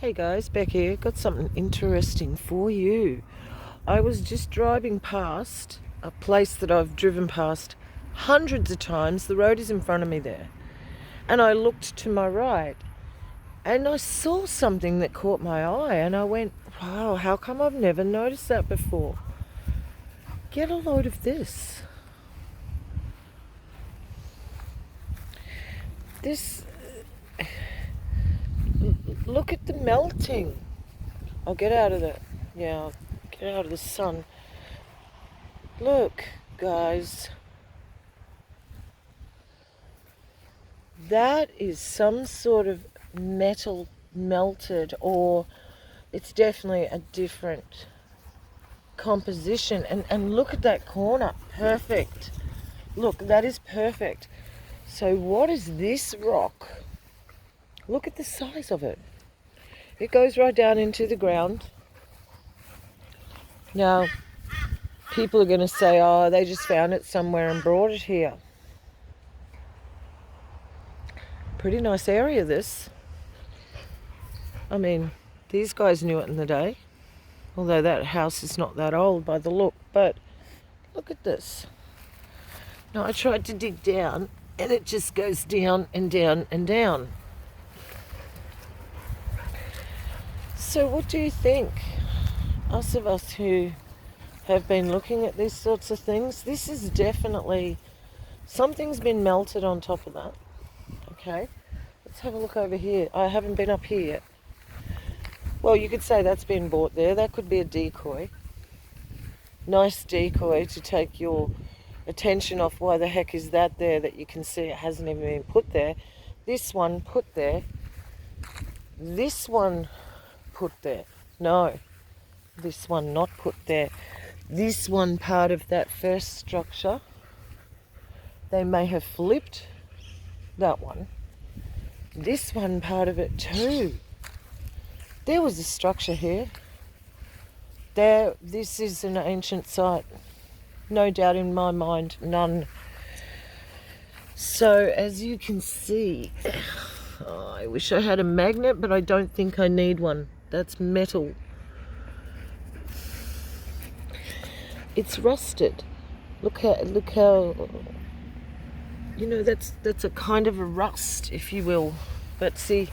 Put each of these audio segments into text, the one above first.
Hey guys, Beck here. Got something interesting for you. I was just driving past a place that I've driven past hundreds of times. The road is in front of me there. And I looked to my right and I saw something that caught my eye and I went, wow, how come I've never noticed that before? Get a load of this. This, look at the melting. I'll get out of I'll get out of the sun. Look, guys. That is some sort of metal melted, or it's definitely a different composition. And look at that corner. Perfect. Look, that is perfect. So what is this rock? Look at the size of it. It goes right down into the ground. Now, people are going to say, oh, they just found it somewhere and brought it here. Pretty nice area, this. I mean, these guys knew it in the day. Although that house is not that old by the look. But look at this. Now, I tried to dig down and it just goes down and down and down. So what do you think? Us who have been looking at these sorts of things, this is definitely, something's been melted on top of that. Okay, let's have a look over here. I haven't been up here yet. Well, you could say that's been bought there. That could be a decoy. Nice decoy to take your attention off why the heck is that there, that you can see it hasn't even been put there. This one put there. This one put there. No, this one not put there. This one part of that first structure, they may have flipped that one. This one part of it too. There was a structure here. This is an ancient site. No doubt in my mind, none. So as you can see, I wish I had a magnet, but I don't think I need one. That's metal. It's rusted. Look how you know, that's a kind of a rust, if you will. But see,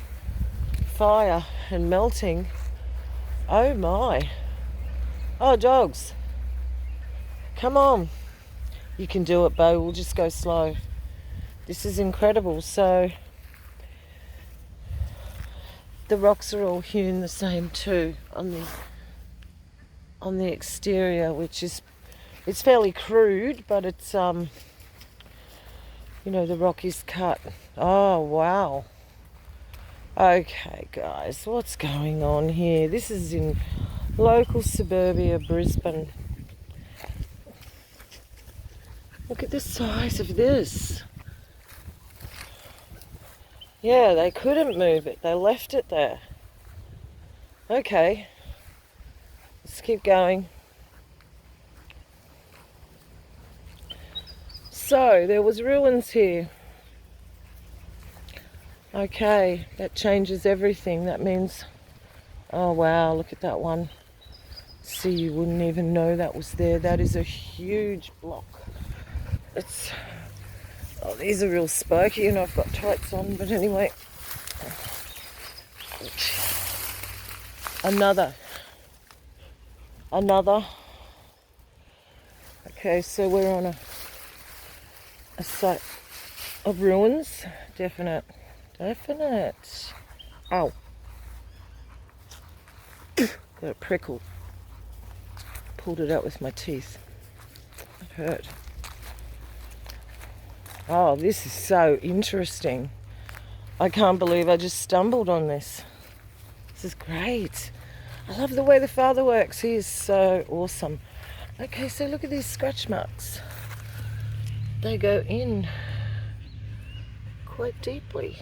fire and melting. Oh my. Oh, dogs. Come on. You can do it, Bo. We'll just go slow. This is incredible. So the rocks are all hewn the same too on the exterior, which is, it's fairly crude, but it's you know, the rock is cut. Oh wow. Okay guys, what's going on here? This is in local suburbia, Brisbane. Look at the size of this. Yeah, they couldn't move it. They left it there. Okay. Let's keep going. So, there was ruins here. Okay, that changes everything. That means, oh wow, look at that one. See, you wouldn't even know that was there. That is a huge block. It's, oh, these are real spiky and I've got tights on, but anyway. Another. Okay, so we're on a site of ruins. Definite. Ow. Got a prickle. Pulled it out with my teeth. It hurt. Oh, this is so interesting. I can't believe I just stumbled on this. This is great. I love the way the father works. He is so awesome. Okay, so look at these scratch marks. They go in quite deeply.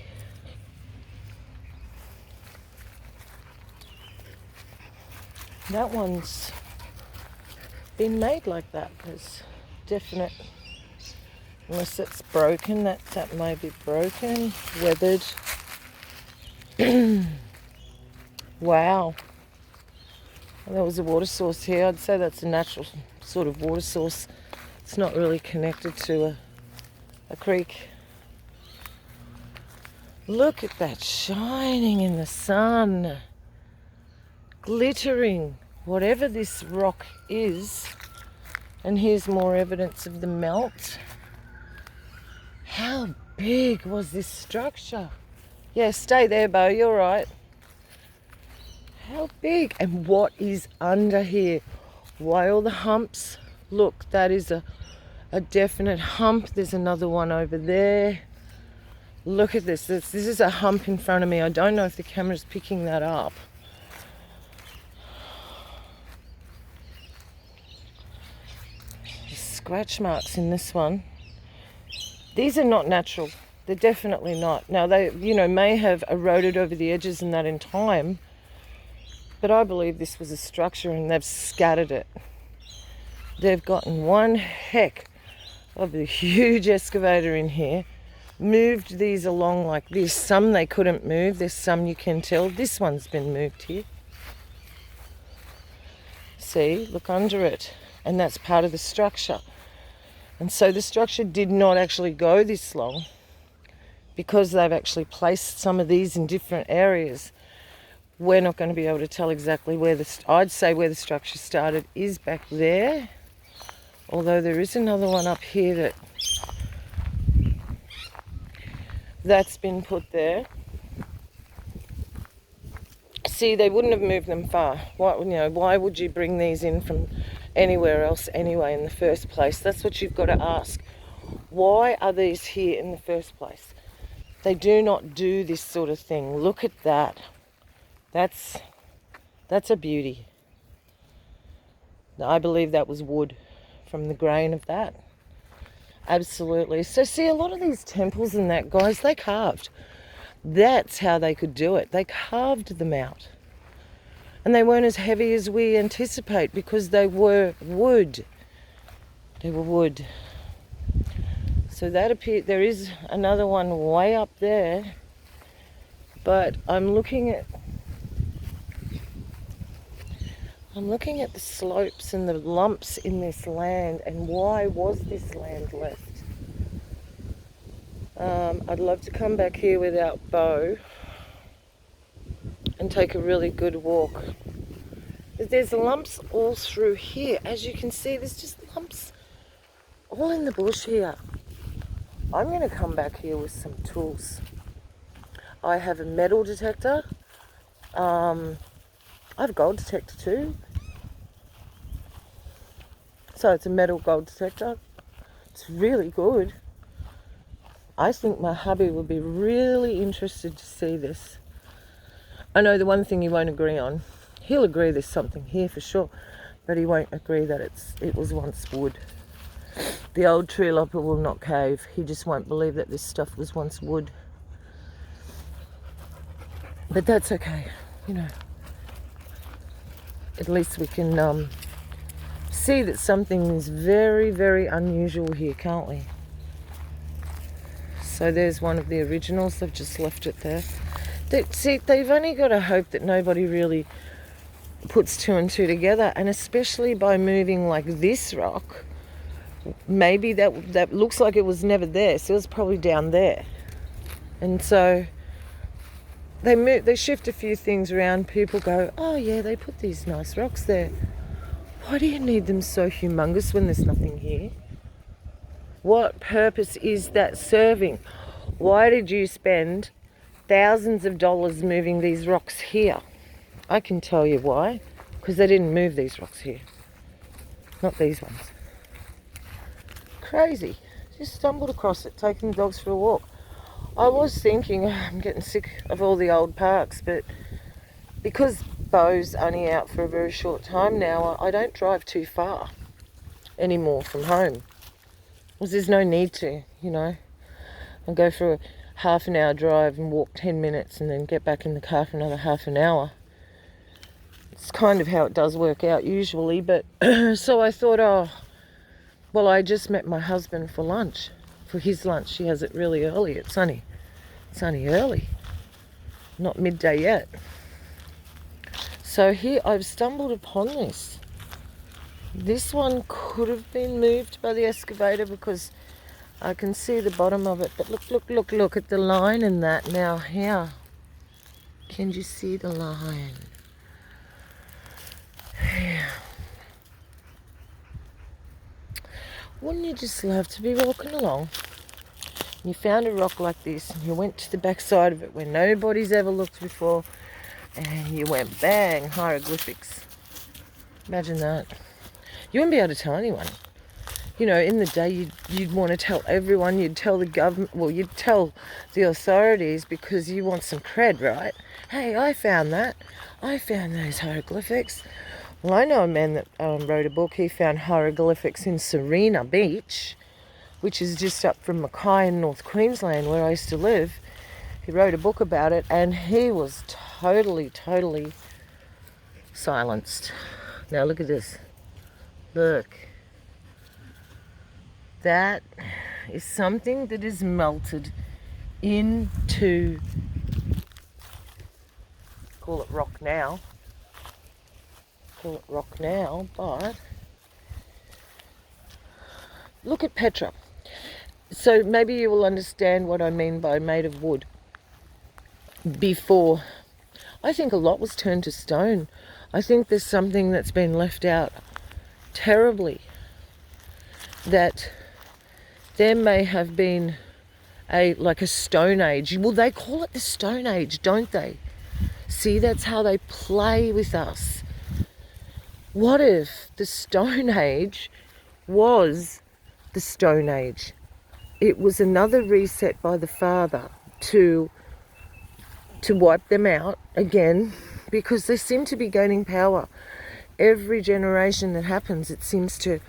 That one's been made like that. There's definite, unless it's broken, that may be broken, weathered. Wow. There was a water source here. I'd say that's a natural sort of water source. It's not really connected to a creek. Look at that shining in the sun. Glittering. Whatever this rock is. And here's more evidence of the melt. How big was this structure? Yeah, stay there, Bo. You're right. How big? And what is under here? Why all the humps? Look, that is a definite hump. There's another one over there. Look at this. This is a hump in front of me. I don't know if the camera's picking that up. There's scratch marks in this one. These are not natural. They're definitely not. Now, they, may have eroded over the edges and that in time, but I believe this was a structure and they've scattered it. They've gotten one heck of a huge excavator in here, moved these along like this. Some they couldn't move. There's some you can tell. This one's been moved here. See, look under it. And that's part of the structure. And so the structure did not actually go this long because they've actually placed some of these in different areas. We're not going to be able to tell exactly where I'd say where the structure started is back there. Although there is another one up here that's been put there. See, they wouldn't have moved them far. Why would you bring these in from anywhere else anyway in the first place? That's what you've got to ask. Why are these here in the first place? They do not do this sort of thing. Look at that. That's a beauty. I believe that was wood from the grain of that. Absolutely. So see, a lot of these temples and that, guys, they carved. That's how they could do it. They carved them out. And they weren't as heavy as we anticipate because they were wood. They were wood. So that appeared, there is another one way up there. But I'm looking at the slopes and the lumps in this land, and why was this land left? I'd love to come back here without Bo and take a really good walk. There's lumps all through here. As you can see, there's just lumps all in the bush here. I'm going to come back here with some tools. I have a metal detector. I have a gold detector too. So it's a metal gold detector. It's really good. I think my hubby would be really interested to see this. I know the one thing he won't agree on. He'll agree there's something here for sure, but he won't agree that it was once wood. The old tree lopper will not cave. He just won't believe that this stuff was once wood. But that's okay, At least we can see that something is very, very unusual here, can't we? So there's one of the originals. They've just left it there. They've only got to hope that nobody really puts two and two together, and especially by moving like this rock, maybe that looks like it was never there, so it was probably down there. And so they shift a few things around. People go, oh yeah, they put these nice rocks there. Why do you need them so humongous when there's nothing here? What purpose is that serving? Why did you spend thousands of dollars moving these rocks here? I can tell you why. Because they didn't move these rocks here. Not these ones. Crazy. Just stumbled across it, taking the dogs for a walk. I was thinking, I'm getting sick of all the old parks, but because Bo's only out for a very short time now, I don't drive too far anymore from home. Because there's no need to, I'll go for a half an hour drive and walk 10 minutes and then get back in the car for another half an hour. It's kind of how it does work out usually, but so I thought, I just met my husband for lunch, for his lunch. He has it really early. It's sunny early, not midday yet. So here I've stumbled upon this. This one could have been moved by the excavator because I can see the bottom of it. But look at the line in that now here. Can you see the line? Yeah. Wouldn't you just love to be walking along? You found a rock like this and you went to the backside of it where nobody's ever looked before and you went bang, hieroglyphics. Imagine that. You wouldn't be able to tell anyone. You know, in the day you'd want to tell everyone, you'd tell the government, well, you'd tell the authorities because you want some cred, right? Hey, I found that. I found those hieroglyphics. Well, I know a man that wrote a book. He found hieroglyphics in Serena Beach, which is just up from Mackay in North Queensland where I used to live. He wrote a book about it and he was totally silenced. Now look at this. Look. That is something that is melted into, call it rock now, but look at Petra. So maybe you will understand what I mean by made of wood. Before, I think a lot was turned to stone. I think there's something that's been left out terribly, that there may have been like a Stone Age. Well, they call it the Stone Age, don't they? See, that's how they play with us. What if the Stone Age was the Stone Age? It was another reset by the Father to wipe them out again, because they seem to be gaining power. Every generation that happens, it seems to,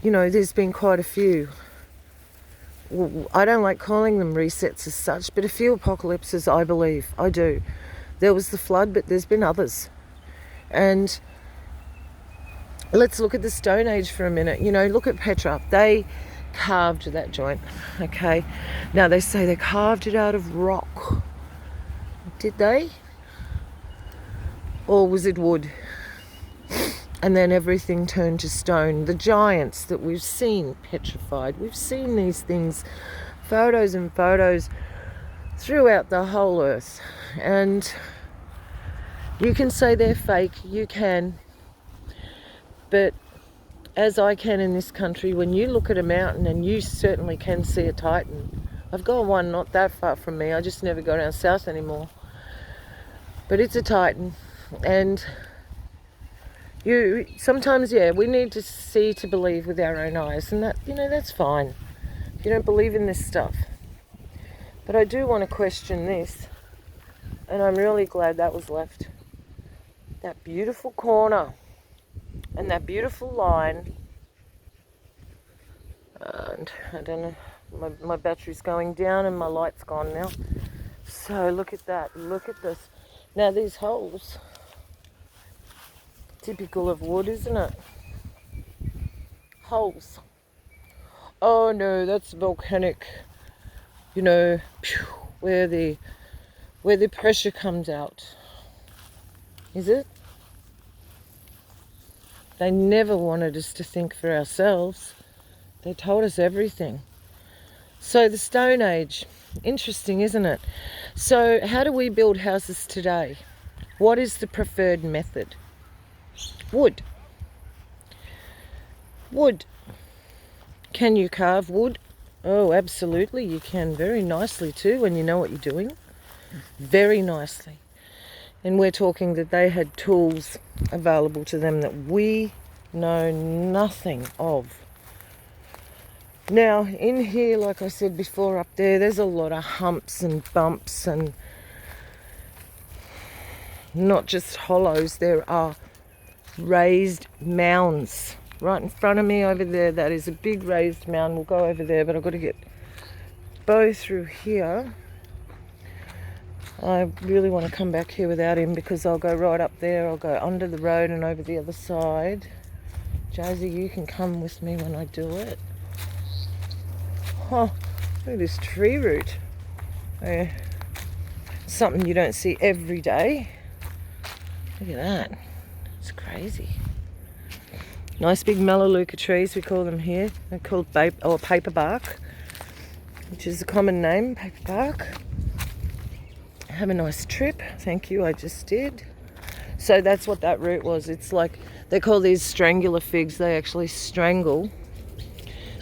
you know, there's been quite a few. Well, I don't like calling them resets as such, but a few apocalypses, I believe. I do. There was the flood, but there's been others. And let's look at the Stone Age for a minute. You know, look at Petra. They carved that joint, okay? Now, they say they carved it out of rock. Did they? Or was it wood? And then everything turned to stone. The giants that we've seen petrified, we've seen these things, photos and photos throughout the whole earth. And you can say they're fake, you can. But as I can in this country, when you look at a mountain, and you certainly can see a titan. I've got one not that far from me, I just never go down south anymore. But it's a titan. And you sometimes, we need to see to believe with our own eyes, and that, you know, that's fine if you don't believe in this stuff. But I do want to question this, and I'm really glad that was left. That beautiful corner and that beautiful line. And I don't know, my battery's going down and my light's gone now. So look at that, look at this. Now these holes, typical of wood, isn't it? Holes. Oh no, that's volcanic, you know, where the pressure comes out. Is it? They never wanted us to think for ourselves. They told us everything. So the Stone Age, interesting, isn't it? So how do we build houses today? What is the preferred method? Wood. Wood. Can you carve wood? Oh, absolutely, you can. Very nicely too, when you know what you're doing. Very nicely. And we're talking that they had tools available to them that we know nothing of. Now, in here, like I said before, up there's a lot of humps and bumps, and not just hollows. There are raised mounds right in front of me over there. That is a big raised mound. We'll go over there, but I've got to get Bo through here. I really want to come back here without him, because I'll go right up there. I'll go under the road and over the other side. Josie, you can come with me when I do it. Oh, look at this tree root. Something you don't see every day. Look at that. It's crazy. Nice big melaleuca trees, we call them here. They're called paper bark, which is a common name, paper bark. Have a nice trip. Thank you, I just did. So that's what that root was. It's like, they call these strangular figs. They actually strangle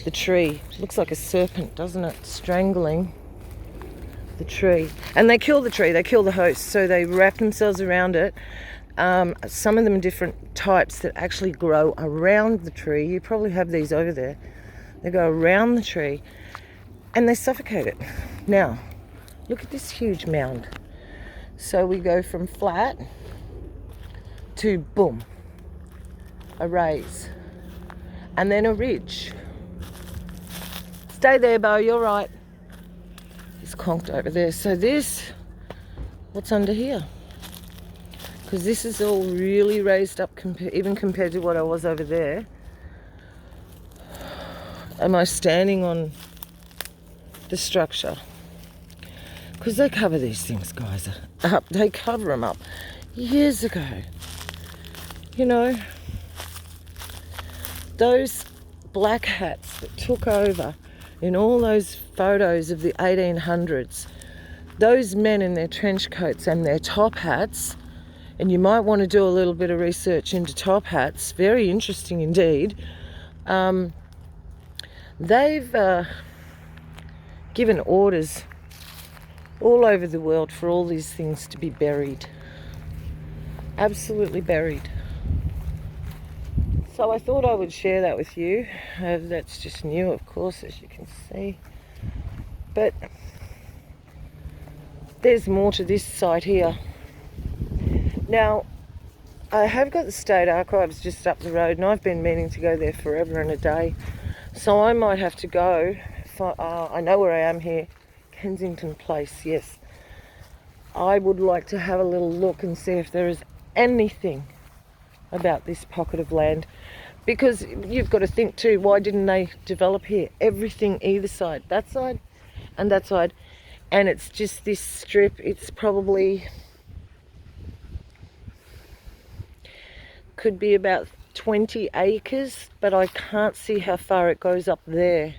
the tree. Looks like a serpent, doesn't it? Strangling the tree. And they kill the tree, they kill the host. So they wrap themselves around it. Some of them are different types that actually grow around the tree. You probably have these over there. They go around the tree and they suffocate it. Now, look at this huge mound. So we go from flat to boom, a raise, and then a ridge. Stay there, Bo, you're right. It's conked over there. So this, what's under here? Because this is all really raised up, even compared to what I was over there. Am I standing on the structure? Because they cover these things, guys, up. They cover them up years ago. You know, those black hats that took over in all those photos of the 1800s, those men in their trench coats and their top hats, and you might want to do a little bit of research into top hats, very interesting indeed. They've given orders all over the world for all these things to be buried. Absolutely buried. So I thought I would share that with you. That's just new, of course, as you can see. But there's more to this site here. Now, I have got the State Archives just up the road, and I've been meaning to go there forever and a day. So I might have to go. I know where I am here. Kensington Place, yes. I would like to have a little look and see if there is anything about this pocket of land, because you've got to think too, why didn't they develop here? Everything either side, that side and that side, and it's just this strip. It's probably, could be about 20 acres, but I can't see how far it goes up there.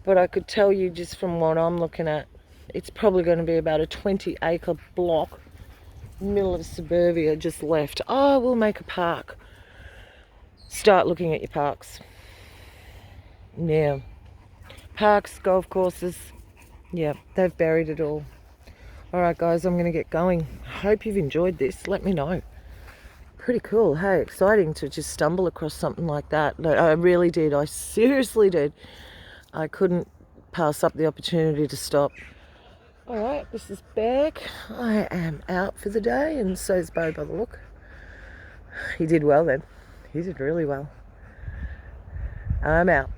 But I could tell you just from what I'm looking at, it's probably going to be about a 20-acre block, middle of suburbia, just left. Oh, we'll make a park. Start looking at your parks. Yeah. Parks, golf courses. Yeah, they've buried it all. Alright guys, I'm going to get going. Hope you've enjoyed this. Let me know. Pretty cool, hey? Exciting to just stumble across something like that. I really did. I seriously did. I couldn't pass up the opportunity to stop. Alright, this is Beck. I am out for the day, and so's Bo by the look. He did well then. He did really well. I'm out.